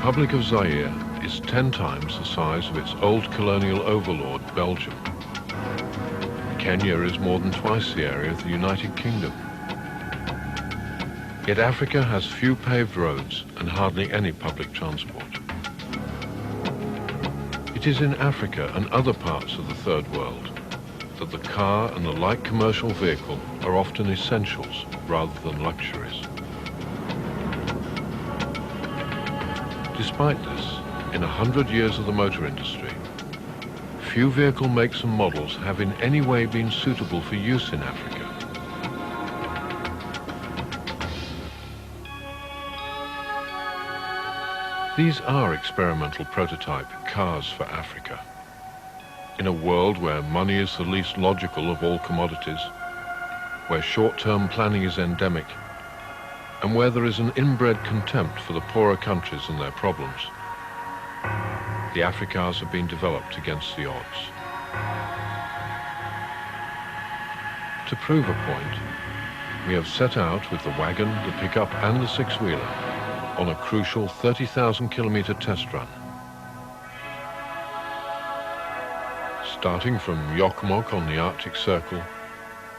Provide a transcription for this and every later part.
Republic of Zaire is 10 times the size of its old colonial overlord, Belgium. Kenya is more than twice the area of the United Kingdom. Yet Africa has few paved roads and hardly any public transport. It is in Africa and other parts of the Third World that the car and the light commercial vehicle are often essentials rather than luxuries. Despite this, in 100 years of the motor industry, few vehicle makes and models have in any way been suitable for use in Africa. These are experimental prototype cars for Africa. In a world where money is the least logical of all commodities, where short-term planning is endemic, and where there is an inbred contempt for the poorer countries and their problems, the Africars have been developed against the odds. To prove a point, we have set out with the wagon, the pickup and the six-wheeler on a crucial 30,000-kilometer test run. Starting from Jokkmokk on the Arctic Circle,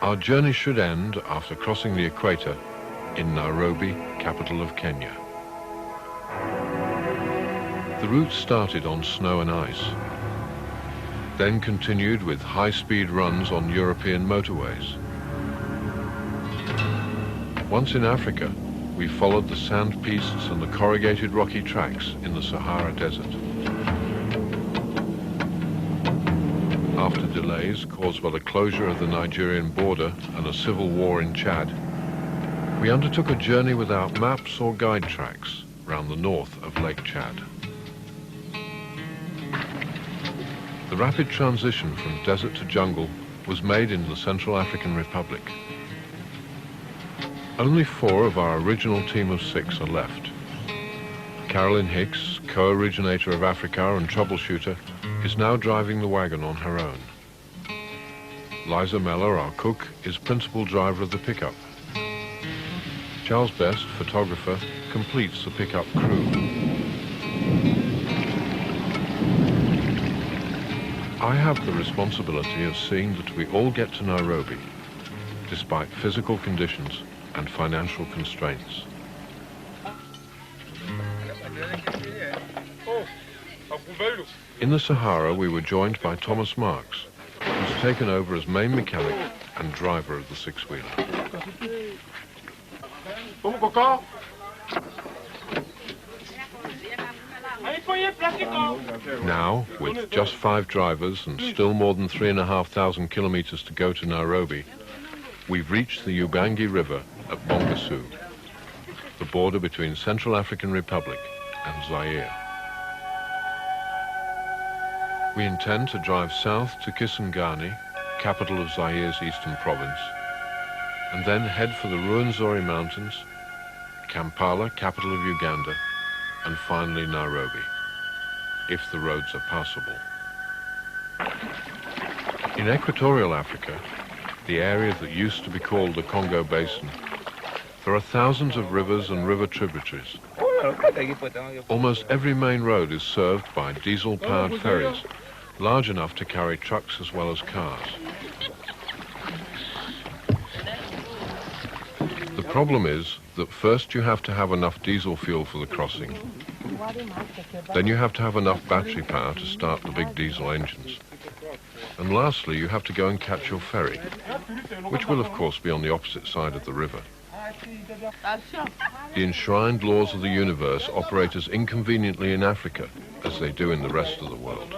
our journey should end after crossing the Equator in Nairobi, capital of Kenya. The route started on snow and ice, then continued with high-speed runs on European motorways. Once in Africa, we followed the sand pistes and the corrugated rocky tracks in the Sahara Desert. After delays caused by the closure of the Nigerian border and a civil war in Chad, we undertook a journey without maps or guide tracks round the north of Lake Chad. The rapid transition from desert to jungle was made in the Central African Republic. Only 4 of our original team of 6 are left. Carolyn Hicks, co-originator of Africar and troubleshooter, is now driving the wagon on her own. Liza Meller, our cook, is principal driver of the pickup. Charles Best, photographer, completes the pickup crew. I have the responsibility of seeing that we all get to Nairobi, despite physical conditions and financial constraints. In the Sahara, we were joined by Thomas Marks, who's taken over as main mechanic and driver of the six-wheeler. Now, with just 5 drivers and still more than 3,500 kilometers to go to Nairobi, we've reached the Ubangi River at Bongasu, the border between Central African Republic and Zaire. We intend to drive south to Kisangani, capital of Zaire's eastern province, and then head for the Ruwenzori Mountains, Kampala, capital of Uganda, and finally Nairobi, if the roads are passable. In equatorial Africa, the area that used to be called the Congo Basin, there are thousands of rivers and river tributaries. Almost every main road is served by diesel-powered ferries, large enough to carry trucks as well as cars. The problem is that first you have to have enough diesel fuel for the crossing. Then you have to have enough battery power to start the big diesel engines. And lastly, you have to go and catch your ferry, which will of course be on the opposite side of the river. The enshrined laws of the universe operate as inconveniently in Africa as they do in the rest of the world.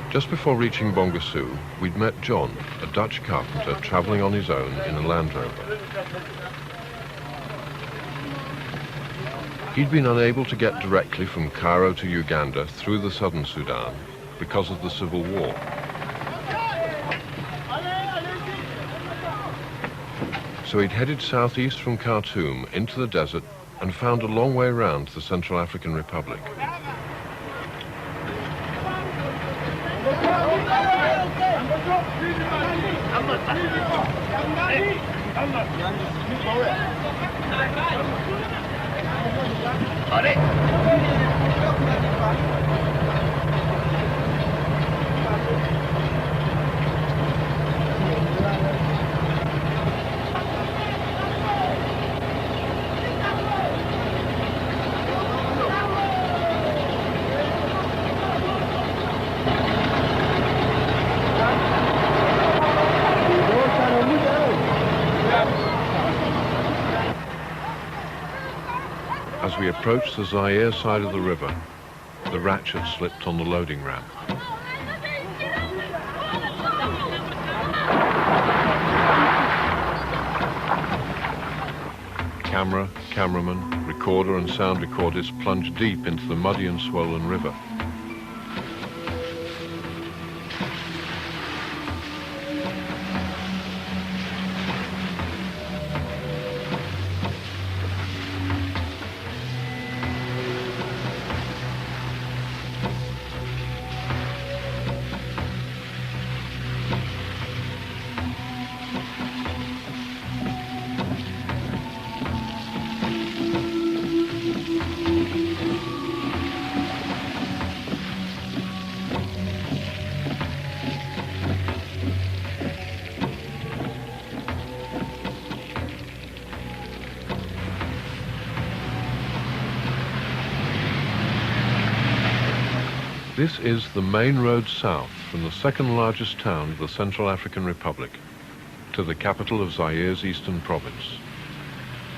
Just before reaching Bongasu, we'd met John, a Dutch carpenter travelling on his own in a Land Rover. He'd been unable to get directly from Cairo to Uganda through the southern Sudan because of the civil war. So he'd headed southeast from Khartoum into the desert and found a long way round to the Central African Republic. As we approached the Zaire side of the river, the ratchet slipped on the loading ramp. Camera, cameraman, recorder and sound recordist plunged deep into the muddy and swollen river. This is the main road south from the second largest town of the Central African Republic to the capital of Zaire's eastern province.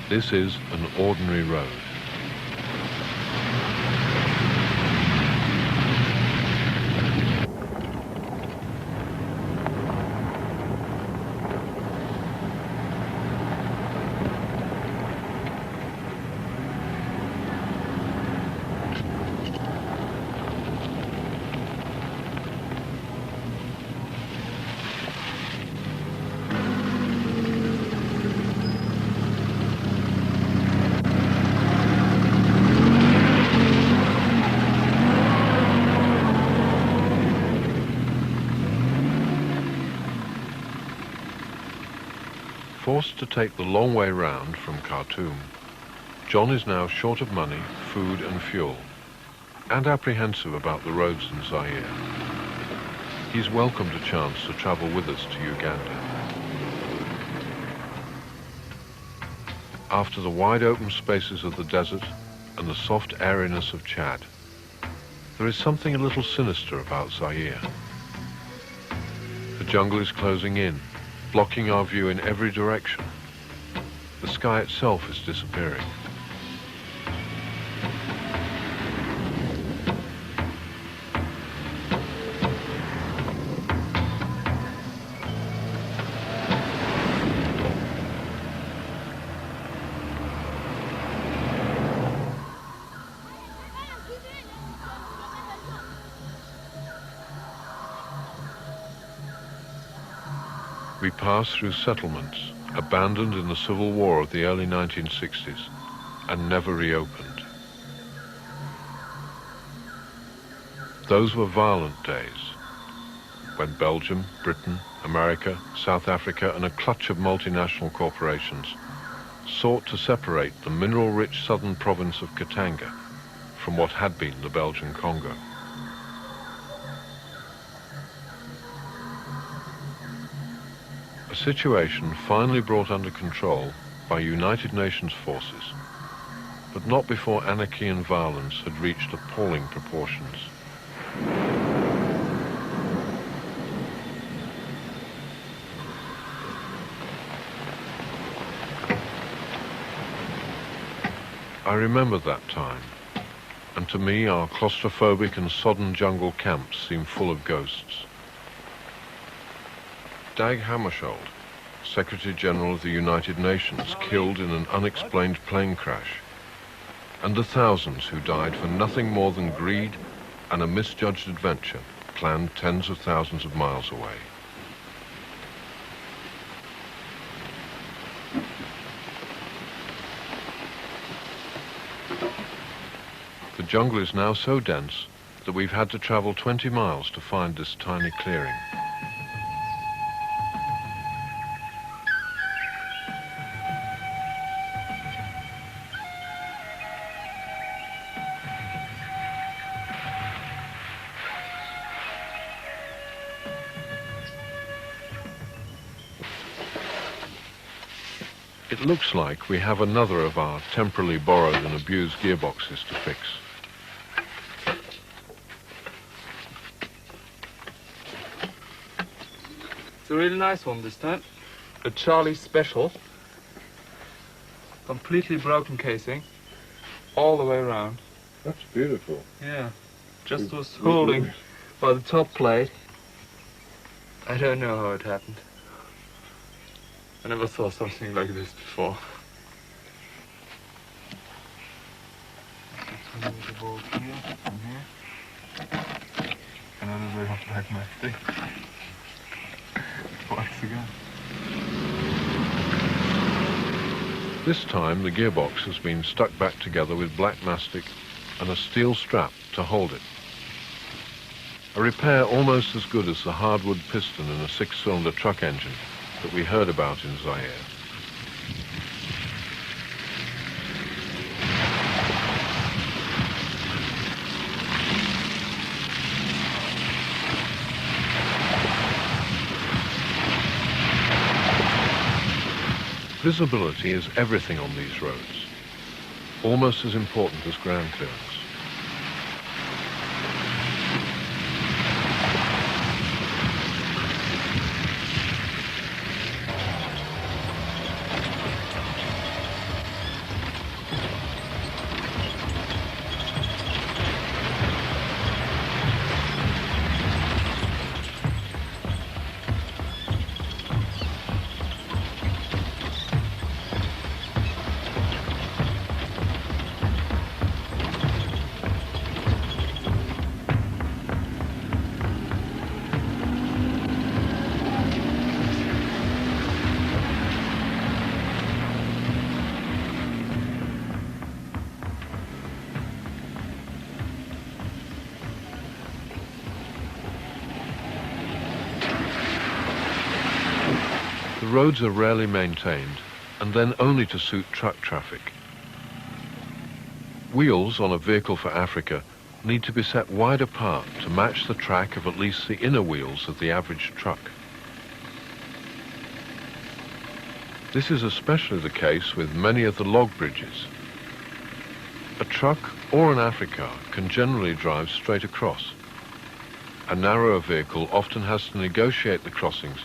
This is an ordinary road. Forced to take the long way round from Khartoum, John is now short of money, food and fuel, and apprehensive about the roads in Zaire. He's welcomed a chance to travel with us to Uganda. After the wide open spaces of the desert and the soft airiness of Chad, There is something a little sinister about Zaire. The jungle is closing in, blocking our view in every direction. The sky itself is disappearing. We pass through settlements abandoned in the Civil War of the early 1960s and never reopened. Those were violent days when Belgium, Britain, America, South Africa and a clutch of multinational corporations sought to separate the mineral-rich southern province of Katanga from what had been the Belgian Congo. A situation finally brought under control by United Nations forces, but not before anarchy and violence had reached appalling proportions. I remember that time, and to me our claustrophobic and sodden jungle camps seem full of ghosts. Dag Hammarskjöld, Secretary General of the United Nations, killed in an unexplained plane crash, and the thousands who died for nothing more than greed and a misjudged adventure planned tens of thousands of miles away. The jungle is now so dense that we've had to travel 20 miles to find this tiny clearing. It looks like we have another of our temporarily borrowed and abused gearboxes to fix. It's a really nice one this time. A Charlie Special. Completely broken casing. All the way around. That's beautiful. Yeah. Just was holding by the top plate. I don't know how it happened. I never saw something like this before. Let's move the bolt here, from here. Another way of like my stick. Once again. This time the gearbox has been stuck back together with black mastic and a steel strap to hold it. A repair almost as good as the hardwood piston in a 6-cylinder truck engine that we heard about in Zaire. Visibility is everything on these roads, almost as important as ground clearance. The roads are rarely maintained, and then only to suit truck traffic. Wheels on a vehicle for Africa need to be set wide apart to match the track of at least the inner wheels of the average truck. This is especially the case with many of the log bridges. A truck or an Africar can generally drive straight across. A narrower vehicle often has to negotiate the crossings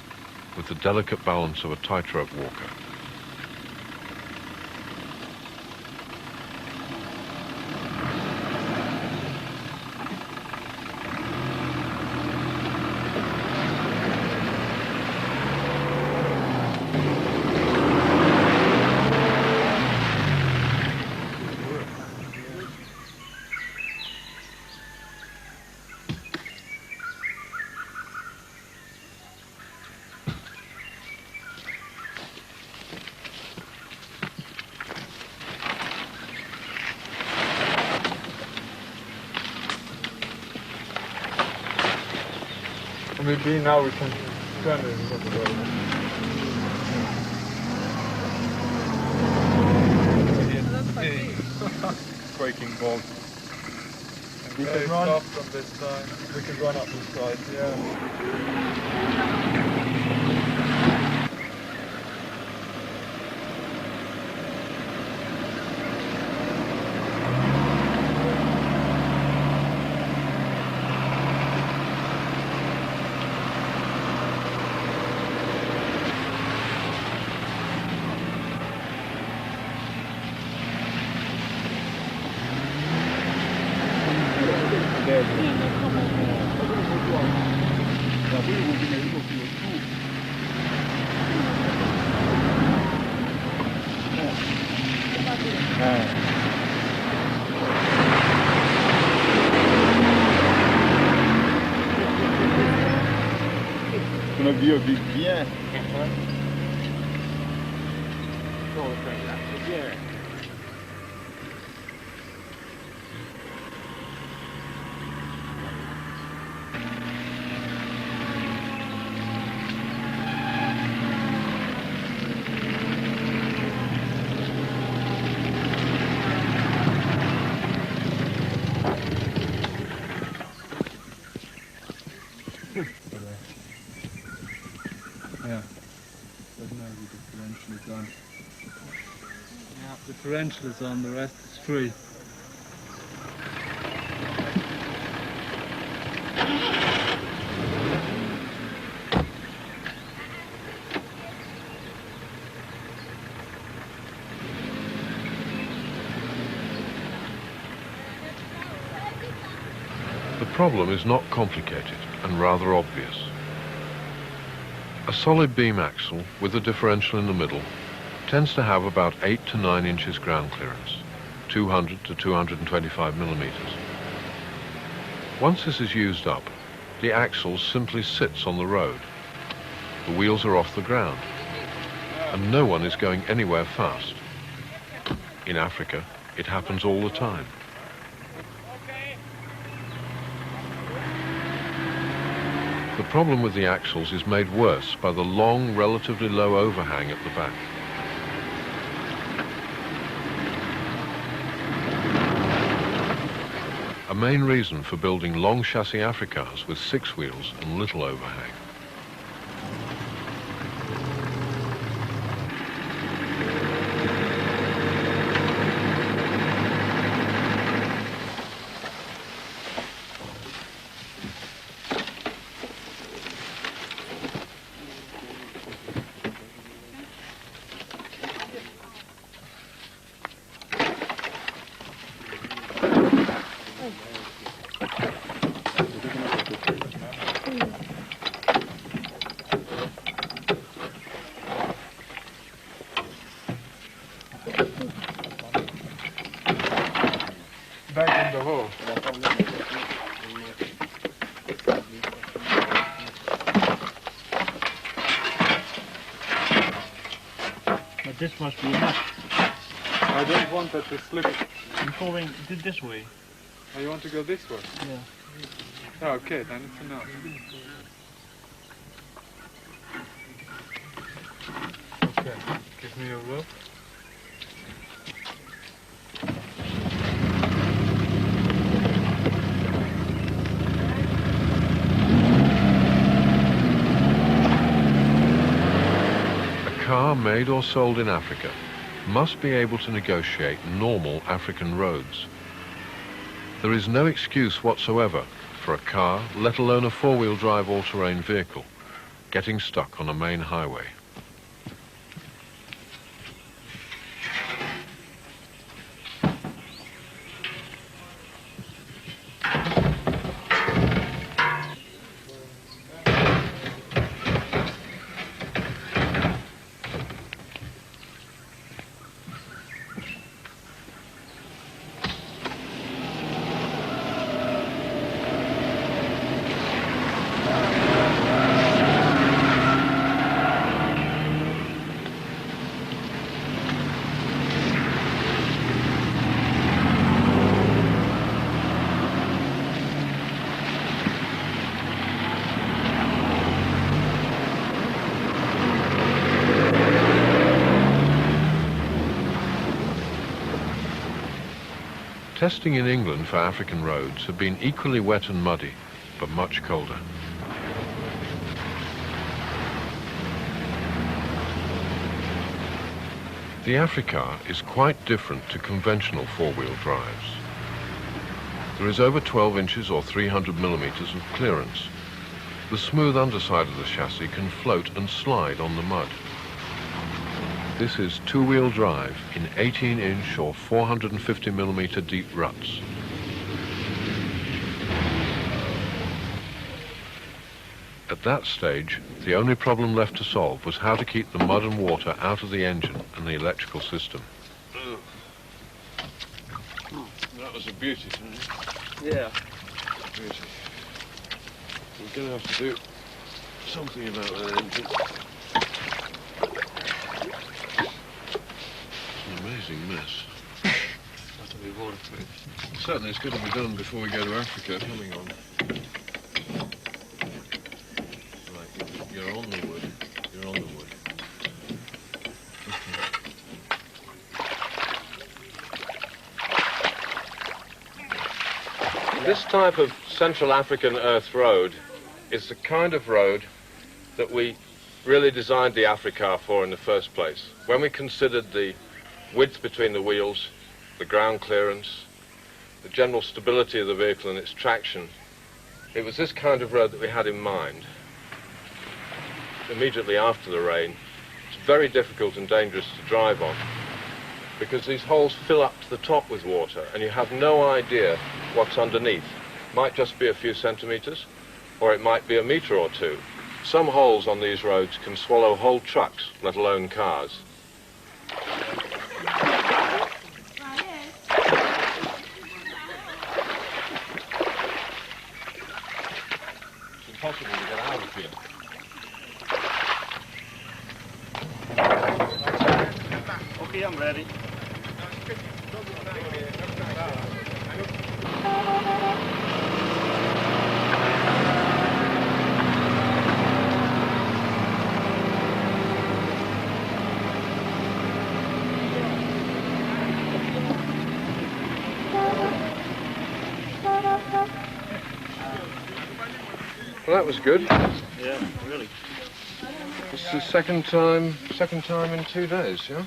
with the delicate balance of a tightrope walker. Maybe now we can turn it in the road. Breaking bolt. We can run up from this side. We can run up this side, yeah. On a vu bien. Yeah. But now the differential is on. Yeah, the differential is on, the rest is free. The problem is not complicated and rather obvious. A solid beam axle with a differential in the middle tends to have about 8 to 9 inches ground clearance, 200 to 225 millimeters. Once this is used up, the axle simply sits on the road. The wheels are off the ground, and no one is going anywhere fast. In Africa, it happens all the time. The problem with the axles is made worse by the long, relatively low overhang at the back. A main reason for building long chassis Africars with 6 wheels and little overhang. Back in the hole. But this must be enough. I don't want that to slip. I'm going this way. Oh, you want to go this way? Yeah. Oh, okay, then it's enough. Okay, give me a rope. A car made or sold in Africa must be able to negotiate normal African roads There is no excuse whatsoever for a car, let alone a four-wheel drive all-terrain vehicle, getting stuck on a main highway. Testing in England for African roads have been equally wet and muddy, but much colder. The Africar is quite different to conventional four-wheel drives. There is over 12 inches or 300 millimeters of clearance. The smooth underside of the chassis can float and slide on the mud. This is two-wheel drive in 18-inch or 450 millimeter deep ruts. At that stage, the only problem left to solve was how to keep the mud and water out of the engine and the electrical system. That was a beauty, wasn't it? Yeah. Beauty. We're going to have to do something about that engine. It's an amazing mess. That'll be waterproof. Certainly it's got to be done before we go to Africa. Coming on. Right, you're on the wood. You're on the wood. This type of Central African earth road is the kind of road that we really designed the Africar for in the first place. When we considered the width between the wheels, the ground clearance, the general stability of the vehicle and its traction, it was this kind of road that we had in mind. Immediately after the rain, it's very difficult and dangerous to drive on because these holes fill up to the top with water and you have no idea what's underneath. Might just be a few centimeters, or it might be a meter or two. Some holes on these roads can swallow whole trucks, let alone cars. It's impossible to get out of here. Okay, I'm ready. Well, that was good. Yeah, really. It's the second time in 2 days, yeah?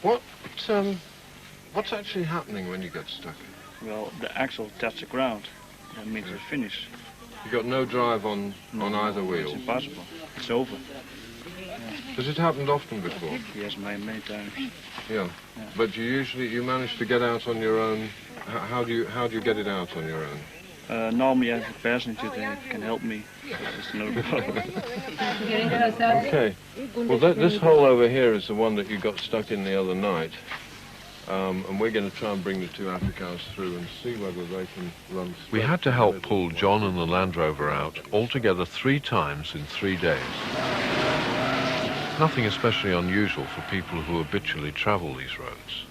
What's actually happening when you get stuck? Well, the axle touched the ground. That means it's finished. You got no drive on either wheel. It's impossible. It's over. Has it happened often before? Yes, many times. Yeah. But you manage to get out on your own. How do you get it out on your own? Normally I have a passenger that can help me. That's no problem. Okay. Well, this hole over here is the one that you got stuck in the other night. And we're going to try and bring the two Africars through and see whether they can run. We had to help pull John and the Land Rover out altogether 3 times in 3 days. Nothing especially unusual for people who habitually travel these roads.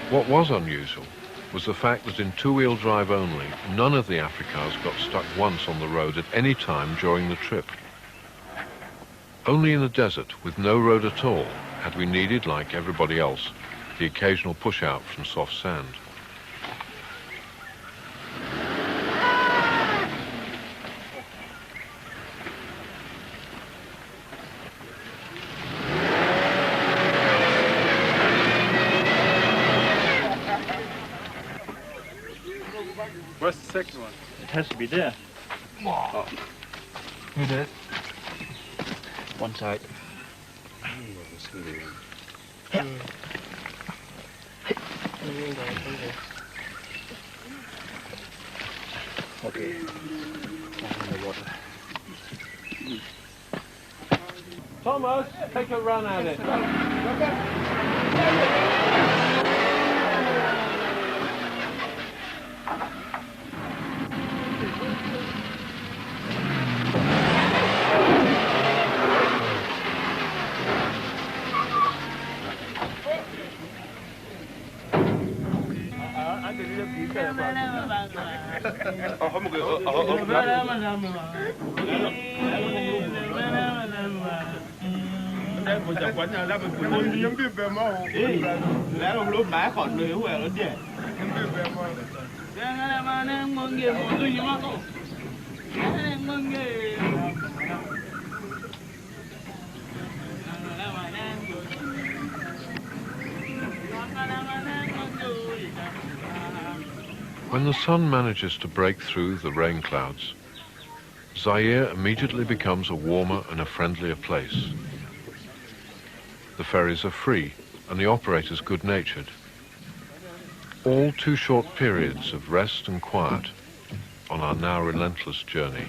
What was unusual was the fact that in two-wheel drive only, none of the Africars got stuck once on the road at any time during the trip. Only in the desert, with no road at all, had we needed, like everybody else, the occasional push-out from soft sand. second one? It has to be there. Who did? One side. Okay. In the water. Thomas, take a run at it. When the sun manages to break through the rain clouds, Zaire immediately becomes a warmer and a friendlier place. The ferries are free and the operators good-natured. All too short periods of rest and quiet on our now relentless journey.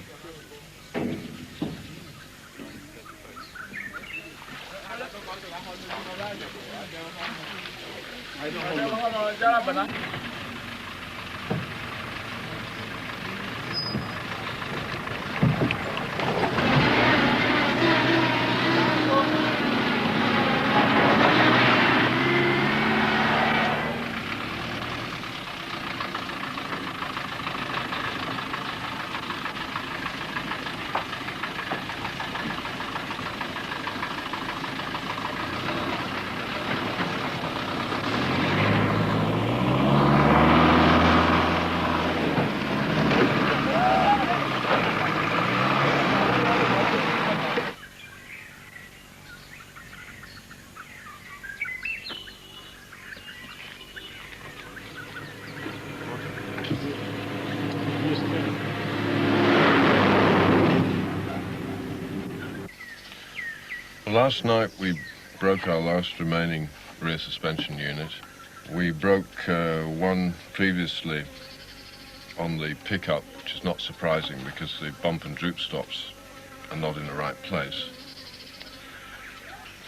Last night we broke our last remaining rear suspension unit. We broke one previously on the pickup, which is not surprising because the bump and droop stops are not in the right place.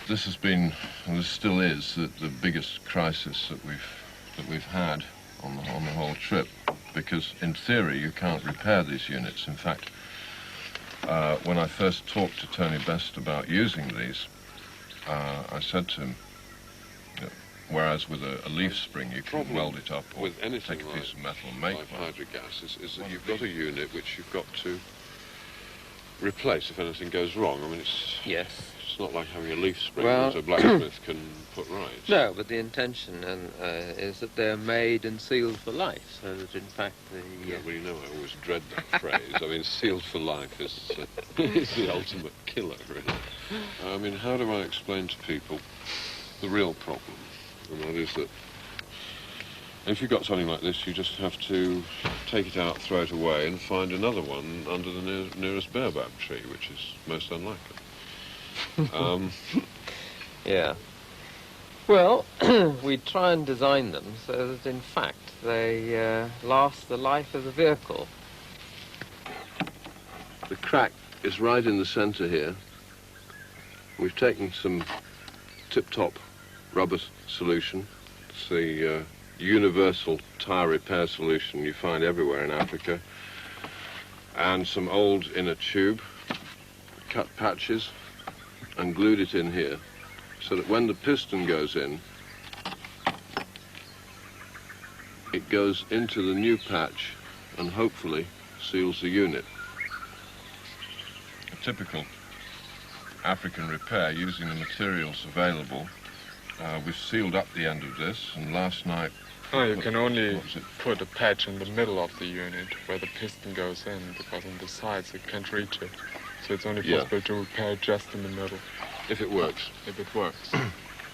This has been, and this still is, the biggest crisis that we've had on the whole trip, because in theory you can't repair these units. In fact, when I first talked to Tony Best about using these, I said to him, whereas with a leaf spring you can weld it up or with anything take a piece of metal and make one. hydric gas is that you've got a unit which you've got to replace if anything goes wrong. I mean, it's not like having a leaf spring that a blacksmith can put right. No, but the intention is that they're made and sealed for life, so that in fact Yeah, well, you know, I always dread that phrase. I mean, sealed for life is the ultimate killer, really. I mean, how do I explain to people the real problem? And that is that if you've got something like this, you just have to take it out, throw it away, and find another one under the nearest baobab tree, which is most unlikely. Yeah. Well, we try and design them so that in fact they last the life of the vehicle. The crack is right in the center here. We've taken some tip-top rubber solution. It's the universal tire repair solution you find everywhere in Africa. And some old inner tube, cut patches, and glued it in here, so that when the piston goes in, it goes into the new patch and hopefully seals the unit. A typical African repair using the materials available. We've sealed up the end of this, and last night... Oh, you can only put a patch in the middle of the unit where the piston goes in, because on the sides it can't reach it. So it's only possible to repair just in the middle. If it works. If it works.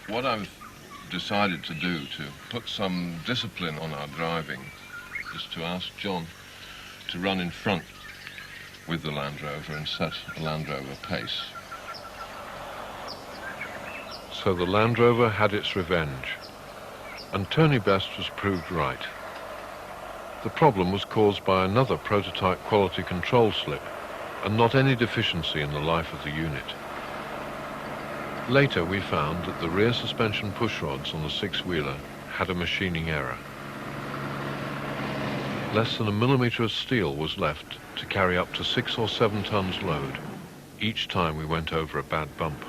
What I've decided to do to put some discipline on our driving is to ask John to run in front with the Land Rover and set a Land Rover pace. So the Land Rover had its revenge, and Tony Best was proved right. The problem was caused by another prototype quality control slip, and not any deficiency in the life of the unit. Later we found that the rear suspension pushrods on the six-wheeler had a machining error. Less than 1 millimeter of steel was left to carry up to 6 or 7 tons load each time we went over a bad bump.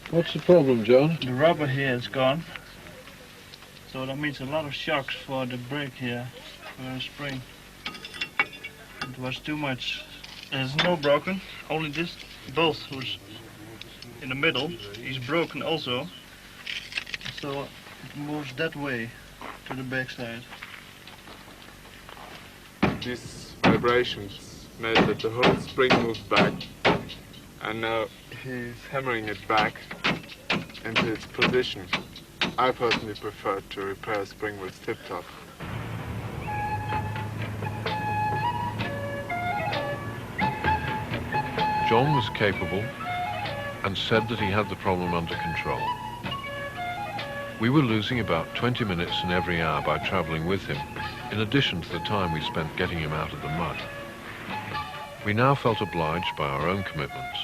What's the problem, John? The rubber here is gone. So that means a lot of shocks for the brake here, for the spring. It was too much. There's no broken, only this bolt who's in the middle is broken also. So it moves that way to the backside. These vibrations made that the whole spring moved back, and now he's hammering it back into its position. I personally prefer to repair a spring with tip-top. John was capable and said that he had the problem under control. We were losing about 20 minutes in every hour by travelling with him, in addition to the time we spent getting him out of the mud. We now felt obliged by our own commitments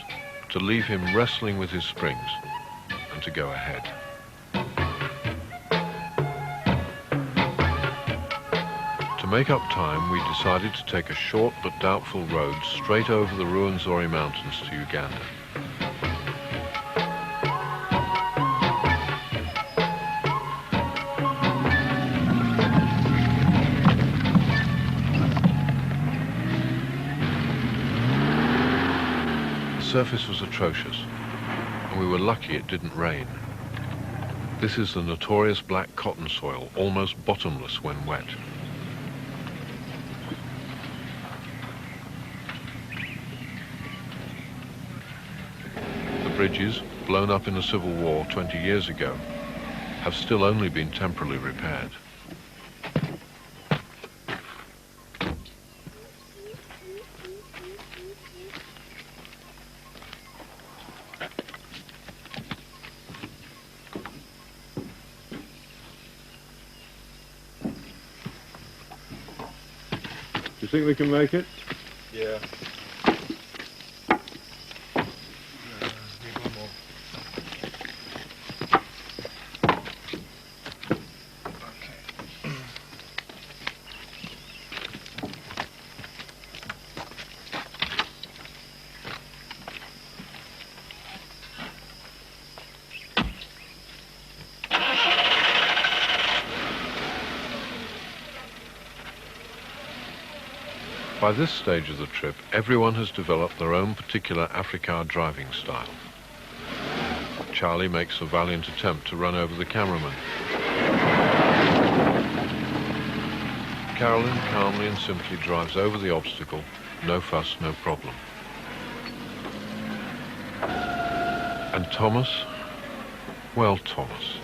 to leave him wrestling with his springs and to go ahead. To make up time, we decided to take a short but doubtful road straight over the Ruwenzori Mountains to Uganda. The surface was atrocious, and we were lucky it didn't rain. This is the notorious black cotton soil, almost bottomless when wet. The bridges, blown up in the Civil War 20 years ago, have still only been temporarily repaired. Do you think we can make it? Yeah. By this stage of the trip, everyone has developed their own particular Africar driving style. Charlie makes a valiant attempt to run over the cameraman. Carolyn calmly and simply drives over the obstacle, no fuss, no problem. And Thomas? Well, Thomas.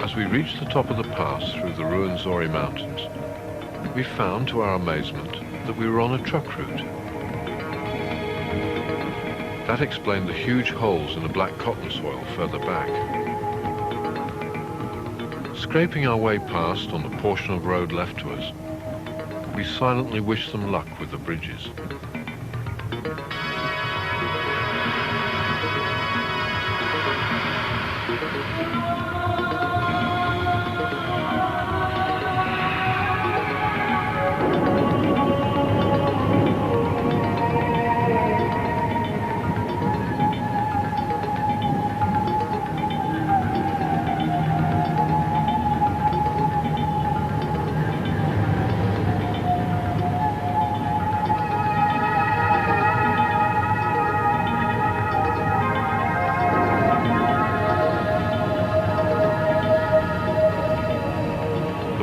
As we reached the top of the pass through the Ruwenzori Mountains, we found, to our amazement, that we were on a truck route. That explained the huge holes in the black cotton soil further back. Scraping our way past on the portion of road left to us, we silently wished them luck with the bridges.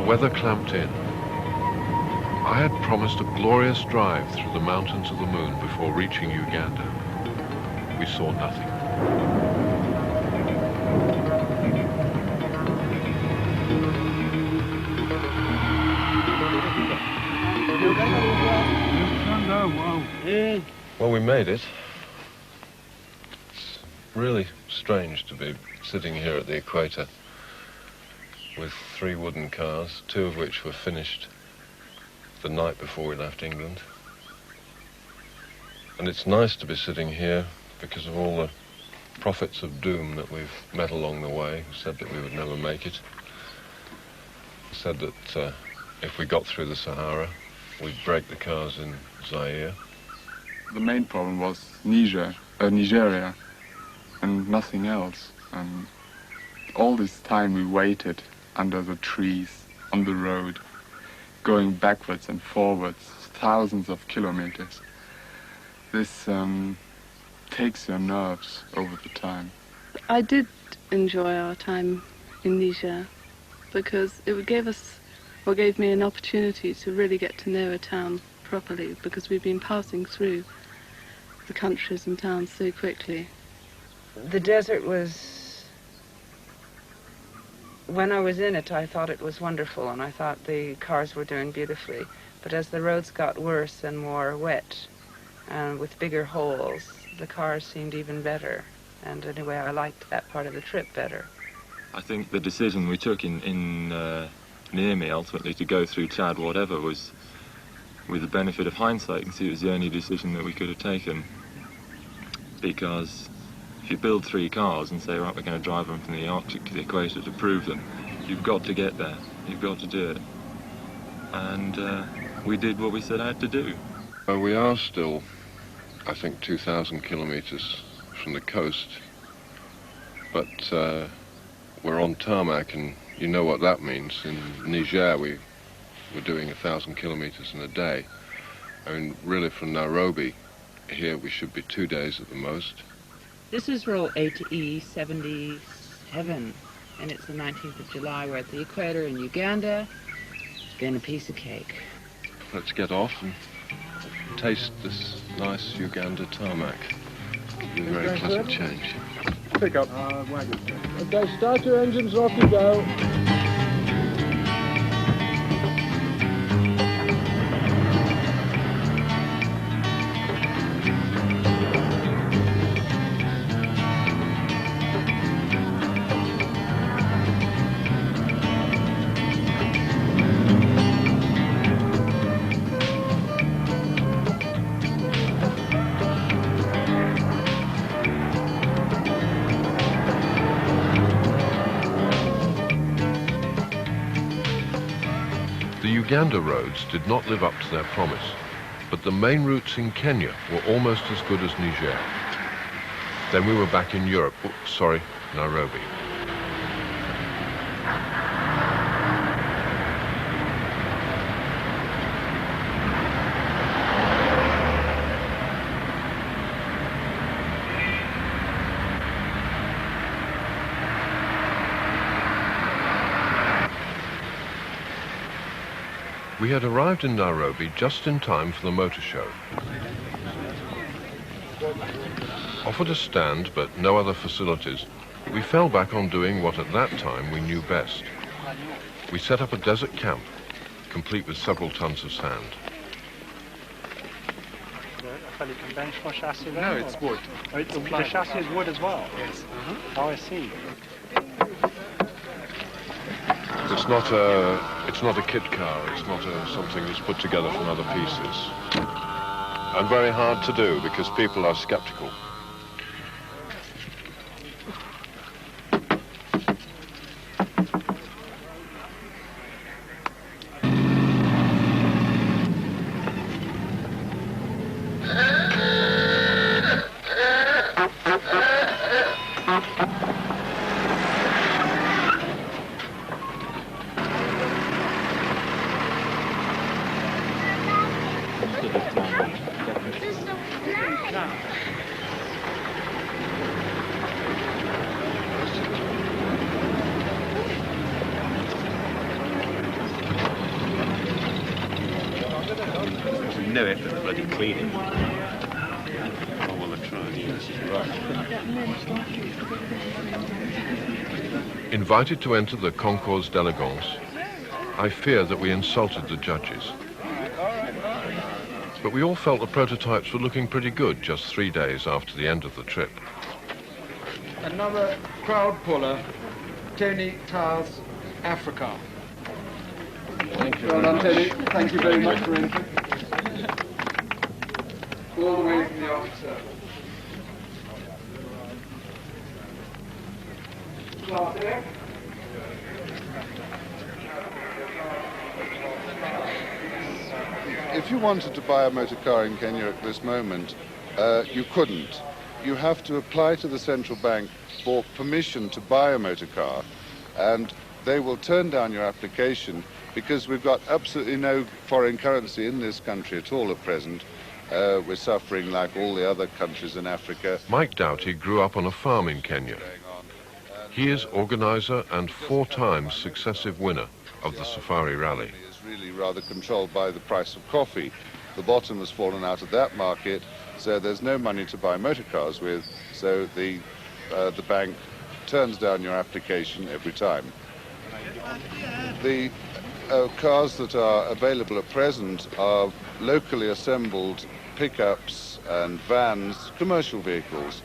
Weather clamped in. I had promised a glorious drive through the mountains of the moon before reaching Uganda. We saw nothing. Well, we made it. It's really strange to be sitting here at the equator with 3 wooden cars, 2 of which were finished the night before we left England. And it's nice to be sitting here because of all the prophets of doom that we've met along the way, who said that we would never make it. Said that if we got through the Sahara, we'd break the cars in Zaire. The main problem was Nigeria, and nothing else. And all this time we waited under the trees, on the road, going backwards and forwards, thousands of kilometers. This takes your nerves over the time. I did enjoy our time in Niger because it gave me an opportunity to really get to know a town properly, because we've been passing through the countries and towns so quickly. The desert was... When I was in it, I thought it was wonderful, and I thought the cars were doing beautifully. But as the roads got worse and more wet, and with bigger holes, the cars seemed even better. And anyway, I liked that part of the trip better. I think the decision we took in Niamey, ultimately, to go through Chad, whatever, was, with the benefit of hindsight, and see it was the only decision that we could have taken. Because if you build 3 cars and say, right, we're going to drive them from the Arctic to the equator to prove them, you've got to get there. You've got to do it. And we did what we set out to do. We are still, I think, 2,000 kilometers from the coast, but we're on tarmac, and you know what that means. In Niger, we were doing 1,000 kilometers in a day. I mean, really, from Nairobi here, we should be 2 days at the most. This is roll 8E77, and it's the 19th of July. We're at the equator in Uganda. It's been a piece of cake. Let's get off and taste this nice Uganda tarmac. It'll be a very pleasant change. Pick up. Wagon. Okay, start your engines, off you go. Uganda roads did not live up to their promise, but the main routes in Kenya were almost as good as Niger. Then we were back in Europe, Nairobi. We had arrived in Nairobi just in time for the motor show. Offered a stand, but no other facilities, we fell back on doing what at that time we knew best. We set up a desert camp, complete with several tons of sand. fairly conventional chassis then? No, it's wood. Oh, the chassis is wood as well? Yes. Oh, I see. It's not a kit car. It's not something that's put together from other pieces. And very hard to do because people are skeptical. No effort to bloody clean it. Oh, well, they're trying, yes. Invited to enter the concours d'elegance, I fear that we insulted the judges. But we all felt the prototypes were looking pretty good just 3 days after the end of the trip. Another crowd puller, Tony Tar's Africar. Thank you Well very done, much. Tony. Thank you very much for entering. All the way from the Artic Circle. If you wanted to buy a motor car in Kenya at this moment, you couldn't. You have to apply to the central bank for permission to buy a motor car, and they will turn down your application because we've got absolutely no foreign currency in this country at all at present. We're suffering like all the other countries in Africa. Mike Doughty grew up on a farm in Kenya. He is organizer and 4 times successive winner of the Safari Rally. Is really rather controlled by the price of coffee. The bottom has fallen out of that market, so there's no money to buy motor cars with, so the bank turns down your application every time. The cars that are available at present are locally assembled pickups and vans, commercial vehicles,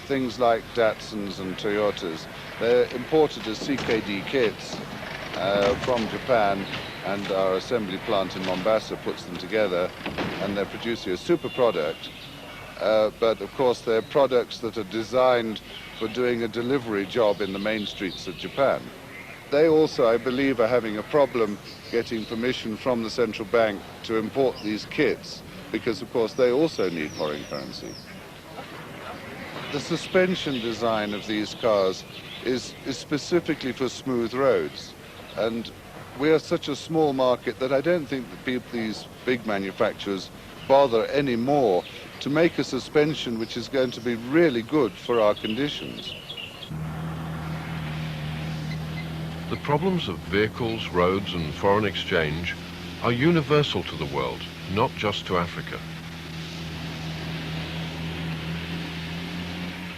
things like Datsuns and Toyotas. They're imported as CKD kits from Japan, and our assembly plant in Mombasa puts them together, and they're producing a super product. But of course they're products that are designed for doing a delivery job in the main streets of Japan. They also, I believe, are having a problem getting permission from the central bank to import these kits because, of course, they also need foreign currency. The suspension design of these cars is specifically for smooth roads, and we are such a small market that I don't think that these big manufacturers bother anymore to make a suspension which is going to be really good for our conditions. The problems of vehicles, roads and foreign exchange are universal to the world, not just to Africa.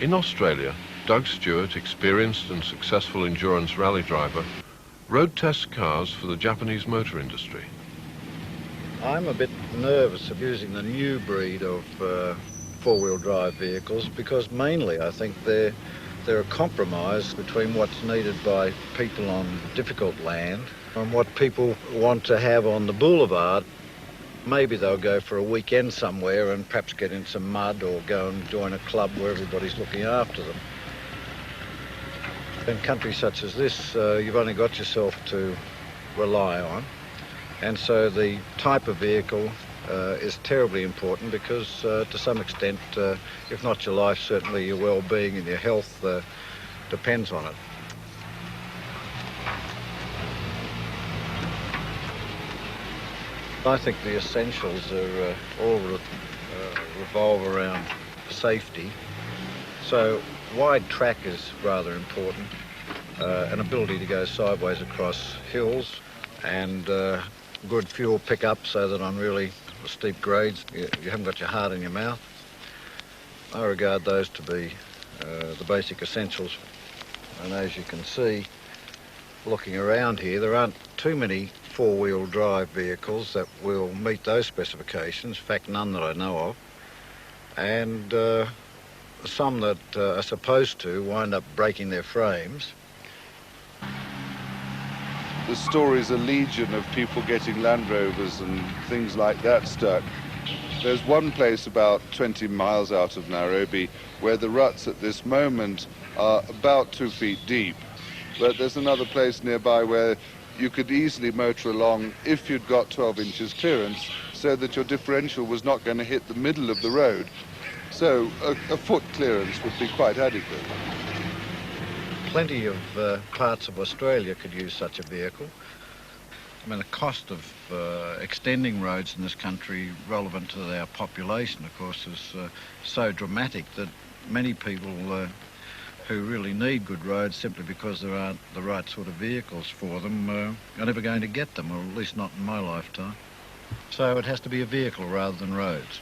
In Australia, Doug Stewart, experienced and successful endurance rally driver, road tests cars for the Japanese motor industry. I'm a bit nervous of using the new breed of four-wheel drive vehicles because mainly I think they're a compromise between what's needed by people on difficult land and what people want to have on the boulevard. Maybe they'll go for a weekend somewhere and perhaps get in some mud or go and join a club where everybody's looking after them. In countries such as this, you've only got yourself to rely on. And so the type of vehicle is terribly important because to some extent, if not your life, certainly your well-being and your health depends on it. I think the essentials are all revolve around safety. So wide track is rather important, an ability to go sideways across hills and good fuel pickup so that on really steep grades you haven't got your heart in your mouth. I regard those to be the basic essentials. And as you can see, looking around here, there aren't too many four-wheel drive vehicles that will meet those specifications, in fact none that I know of, and some that are supposed to wind up breaking their frames. The stories are legion of people getting Land Rovers and things like that stuck. There's one place about 20 miles out of Nairobi where the ruts at this moment are about 2 feet deep. But there's another place nearby where you could easily motor along if you'd got 12 inches clearance so that your differential was not going to hit the middle of the road. So a foot clearance would be quite adequate. Plenty of parts of Australia could use such a vehicle. I mean, the cost of extending roads in this country relevant to our population, of course, is so dramatic that many people who really need good roads simply because there aren't the right sort of vehicles for them are never going to get them, or at least not in my lifetime. So it has to be a vehicle rather than roads.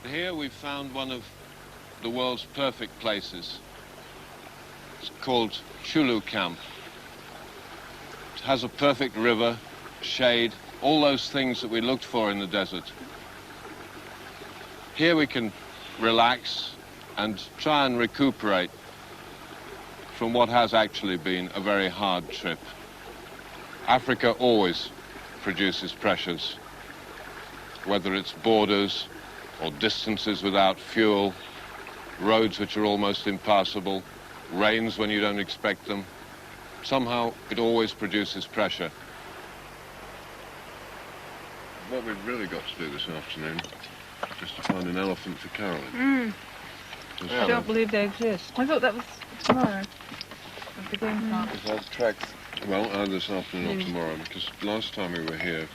Here we've found one of the world's perfect places. It's called Chulu Camp. It has a perfect river, shade, all those things that we looked for in the desert. Here we can relax and try and recuperate from what has actually been a very hard trip. Africa always produces pressures, whether it's borders or distances without fuel, roads which are almost impassable, rains when you don't expect them. Somehow it always produces pressure. What we've really got to do this afternoon is to find an elephant for Carolyn. I don't believe they exist. I thought that was tomorrow. At the game park. Because I've tracked, well, either this afternoon or tomorrow, because last time we were here,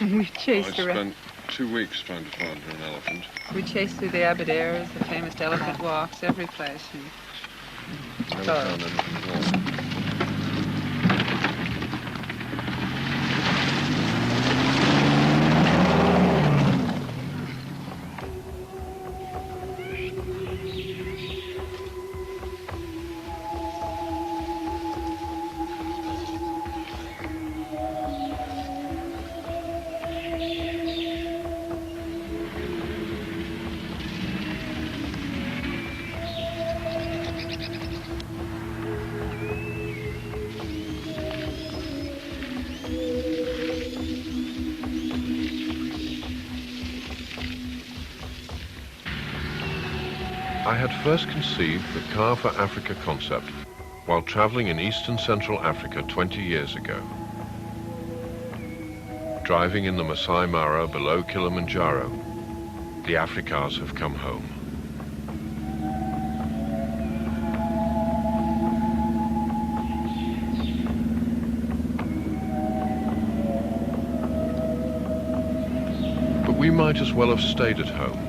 We I chased her. spent 2 weeks trying to find her an elephant. We chased through the Aberdares, the famous elephant walks, every place. Never Sorry. found anything at all. I had first conceived the Car for Africa concept while traveling in Eastern Central Africa 20 years ago. Driving in the Masai Mara below Kilimanjaro, the Africars have come home. But we might as well have stayed at home.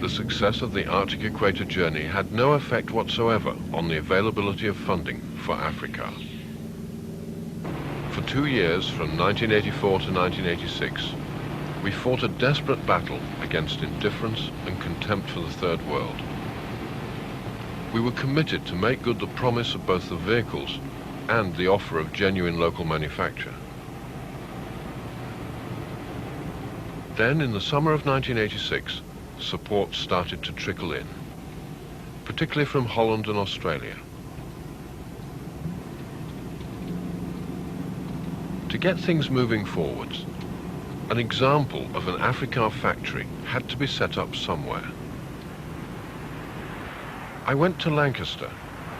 The success of the Arctic Equator journey had no effect whatsoever on the availability of funding for Africa. For 2 years, from 1984 to 1986, we fought a desperate battle against indifference and contempt for the Third World. We were committed to make good the promise of both the vehicles and the offer of genuine local manufacture. Then, in the summer of 1986, support started to trickle in, particularly from Holland and Australia. To get things moving forwards, an example of an Africar factory had to be set up somewhere. I went to Lancaster,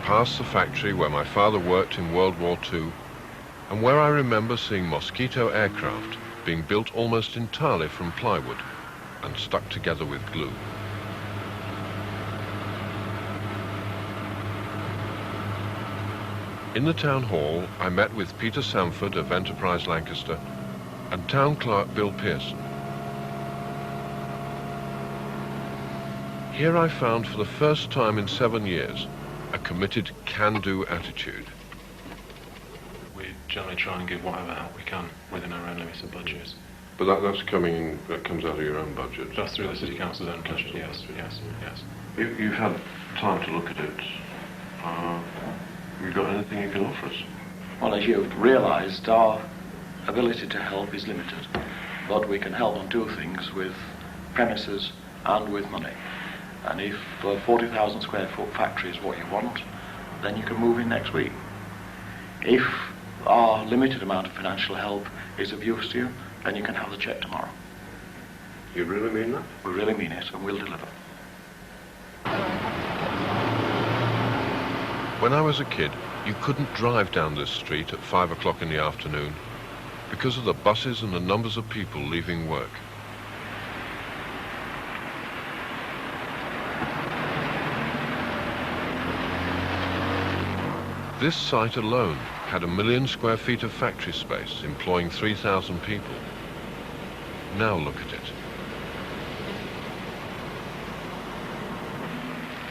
past the factory where my father worked in World War II, and where I remember seeing Mosquito aircraft being built almost entirely from plywood and stuck together with glue. In the town hall, I met with Peter Sanford of Enterprise Lancaster and town clerk Bill Pearson. Here I found for the first time in 7 years a committed can-do attitude. We generally try and give whatever help we can within our own limited budgets. But that comes out of your own budget? That's through the City Council's own budget, yes. You've had time to look at it. Have you got anything you can offer us? Well, as you've realised, our ability to help is limited, but we can help on two things, with premises and with money. And if a 40,000 square foot factory is what you want, then you can move in next week. If our limited amount of financial help is of use to you, then you can have the cheque tomorrow. You really mean that? We really mean it, and we'll deliver. When I was a kid, you couldn't drive down this street at 5 o'clock in the afternoon because of the buses and the numbers of people leaving work. This site alone had 1 million square feet of factory space, employing 3,000 people. Now look at it.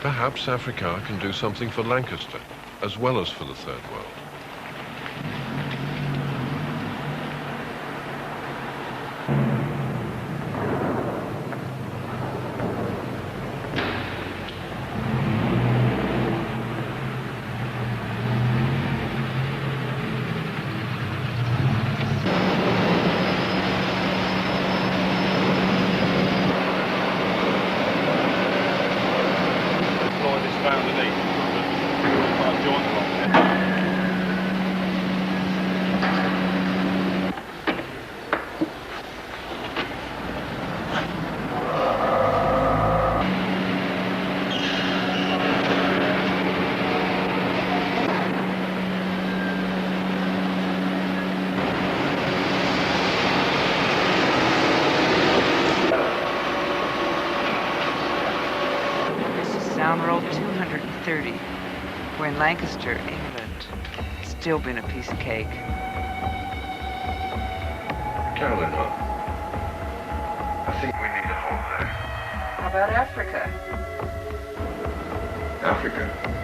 Perhaps Africar can do something for Lancaster, as well as for the Third World. Down roll 230. We're in Lancaster, England. It's still been a piece of cake. Carolyn, I think we need a home there. How about Africa? Africa?